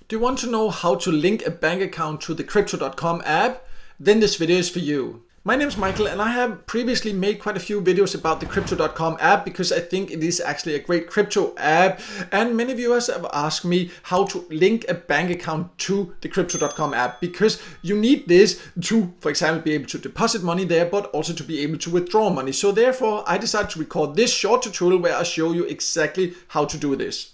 Do you want to know how to link a bank account to the Crypto.com app? Then this video is for you. My name is Michael and I have previously made quite a few videos about the Crypto.com app because I think it is actually a great crypto app, and many viewers have asked me how to link a bank account to the Crypto.com app, because you need this to, for example, be able to deposit money there, but also to be able to withdraw money. So therefore I decided to record this short tutorial where I show you exactly how to do this.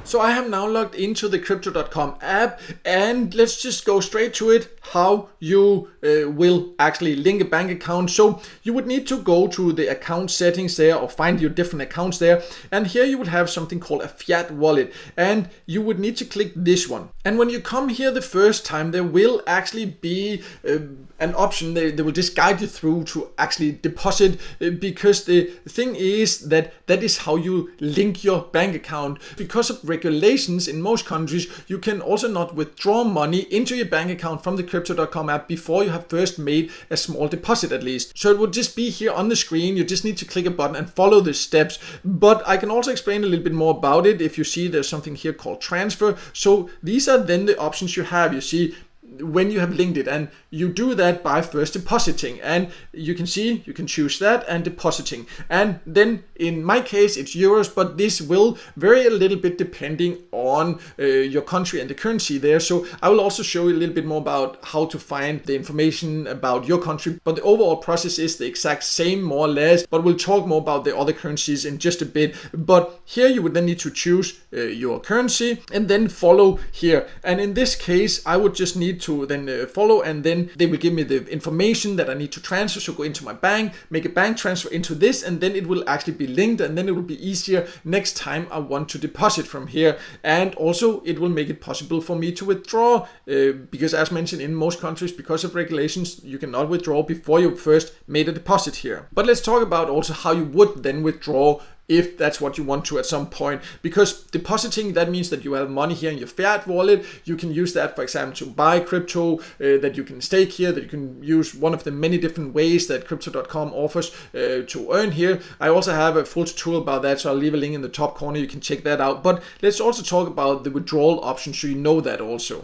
So I have now logged into the Crypto.com app, and let's just go straight to it, how you will actually link a bank account. So you would need to go to the account settings there, or find your different accounts there, and here you would have something called a fiat wallet, and you would need to click this one. And when you come here the first time, there will actually be an option they will just guide you through to actually deposit, because the thing is that is how you link your bank account. Because of regulations in most countries, you can also not withdraw money into your bank account from the Crypto.com app before you have first made a small deposit at least. So it would just be here on the screen. You just need to click a button and follow the steps. But I can also explain a little bit more about it. If you see, there's something here called transfer. So these are then the options you have. You see, when you have linked it, and you do that by first depositing, and you can see you can choose that and depositing, and then in my case it's euros, but this will vary a little bit depending on your country and the currency there. So I will also show you a little bit more about how to find the information about your country, but the overall process is the exact same more or less, but we'll talk more about the other currencies in just a bit. But here you would then need to choose your currency and then follow here, and in this case I would just need to then follow, and then they will give me the information that I need to transfer. So go into my bank, make a bank transfer into this, and then it will actually be linked, and then it will be easier next time I want to deposit from here. And also it will make it possible for me to withdraw, because as mentioned, in most countries, because of regulations, you cannot withdraw before you first made a deposit here. But let's talk about also how you would then withdraw if that's what you want to at some point. Because depositing, that means that you have money here in your fiat wallet. You can use that, for example, to buy crypto, that you can stake here, that you can use one of the many different ways that Crypto.com offers to earn here. I also have a full tutorial about that, so I'll leave a link in the top corner, you can check that out. But let's also talk about the withdrawal option, so you know that also.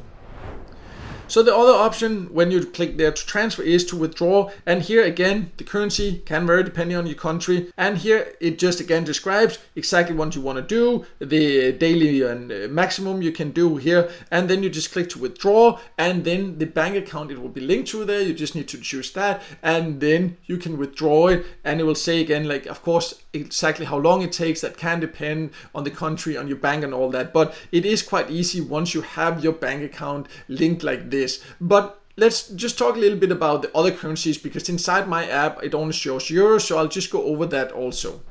So the other option when you click there to transfer is to withdraw, and here again the currency can vary depending on your country, and here it just again describes exactly what you want to do, the daily and maximum you can do here, and then you just click to withdraw, and then the bank account, it will be linked to there. You just need to choose that, and then you can withdraw it, and it will say again, like, of course, exactly how long it takes. That can depend on the country, on your bank and all that, but it is quite easy once you have your bank account linked like this. But let's just talk a little bit about the other currencies, because inside my app it only shows euros, so I'll just go over that also.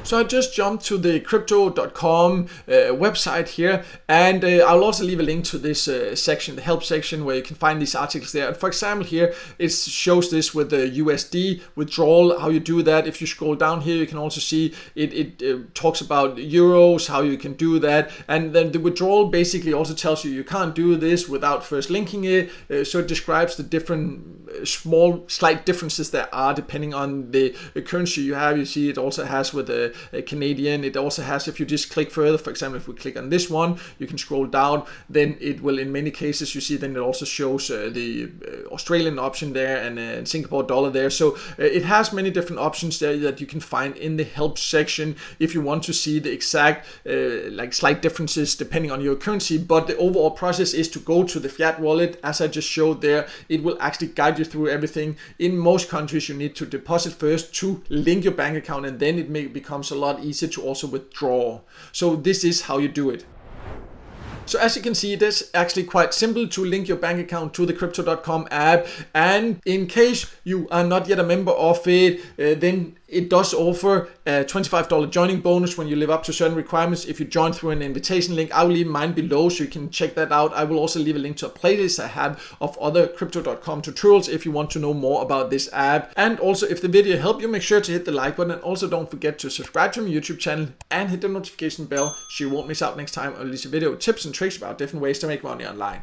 So I just jumped to the Crypto.com website here, and I'll also leave a link to this section, the help section, where you can find these articles there. And for example, here it shows this with the USD withdrawal, how you do that. If you scroll down here, you can also see it talks about euros, how you can do that. And then the withdrawal basically also tells you can't do this without first linking it. So it describes the different small slight differences there are depending on the currency you have. You see it also has with the Canadian, it also has, if you just click further, for example, if we click on this one, you can scroll down, then it will, in many cases, you see, then it also shows the Australian option there, and Singapore dollar there. So it has many different options there that you can find in the help section if you want to see the exact like slight differences depending on your currency. But the overall process is to go to the fiat wallet, as I just showed there. It will actually guide you through everything. In most countries, you need to deposit first to link your bank account, and then it becomes a lot easier to also withdraw. So this is how you do it. So as you can see, it is actually quite simple to link your bank account to the Crypto.com app, and in case you are not yet a member of it, then it does offer a $25 joining bonus when you live up to certain requirements if you join through an invitation link. I will leave mine below so you can check that out. I will also leave a link to a playlist I have of other Crypto.com tutorials if you want to know more about this app. And also, if the video helped you, make sure to hit the like button, and also don't forget to subscribe to my YouTube channel and hit the notification bell so you won't miss out next time I release a video with tips and tricks about different ways to make money online.